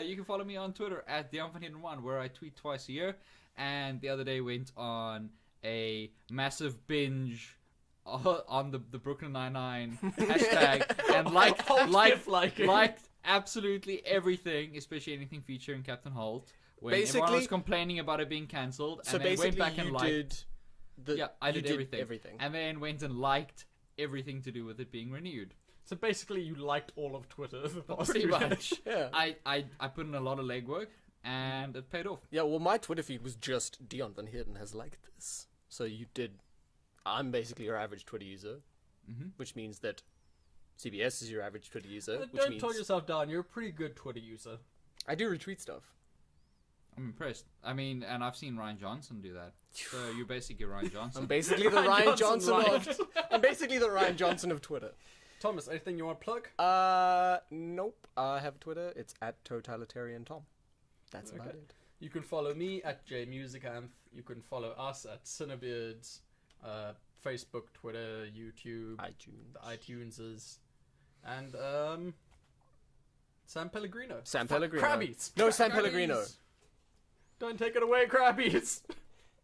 You can follow me on Twitter at TheUnfunny1, where I tweet twice a year. And the other day went on a massive binge on the Brooklyn Nine-Nine hashtag and liked absolutely everything, especially anything featuring Captain Holt. When everyone Basically- was complaining about it being cancelled, So and then went basically, back and you liked. did I you did everything. everything. And then went and liked everything to do with it being renewed. So basically, you liked all of Twitter. The past Pretty 2 days. Oh, much. Yeah. I put in a lot of legwork, and it paid off. Yeah, well, my Twitter feed was just Dion Van Heerden has liked this. So you did. I'm basically your average Twitter user, which means that CBS is your average Twitter user. Which Don't means tell yourself down. You're a pretty good Twitter user. I do retweet stuff. I'm impressed. I mean, and I've seen Ryan Johnson do that. So you're basically Ryan Johnson. I'm basically the Ryan Ryan Johnson Johnson of. I'm basically the Ryan Johnson of Twitter. Thomas, anything you want to plug? Nope. I have Twitter. It's at Totalitarian Tom. That's about Okay. it. You can follow me at JMusicAnth. You can follow us at CineBeards, Facebook, Twitter, YouTube, iTunes. the iTuneses, and San Pellegrino. San Fuck, Pellegrino. Crabbies. No, San Pellegrino. Don't take it away, Crabbies.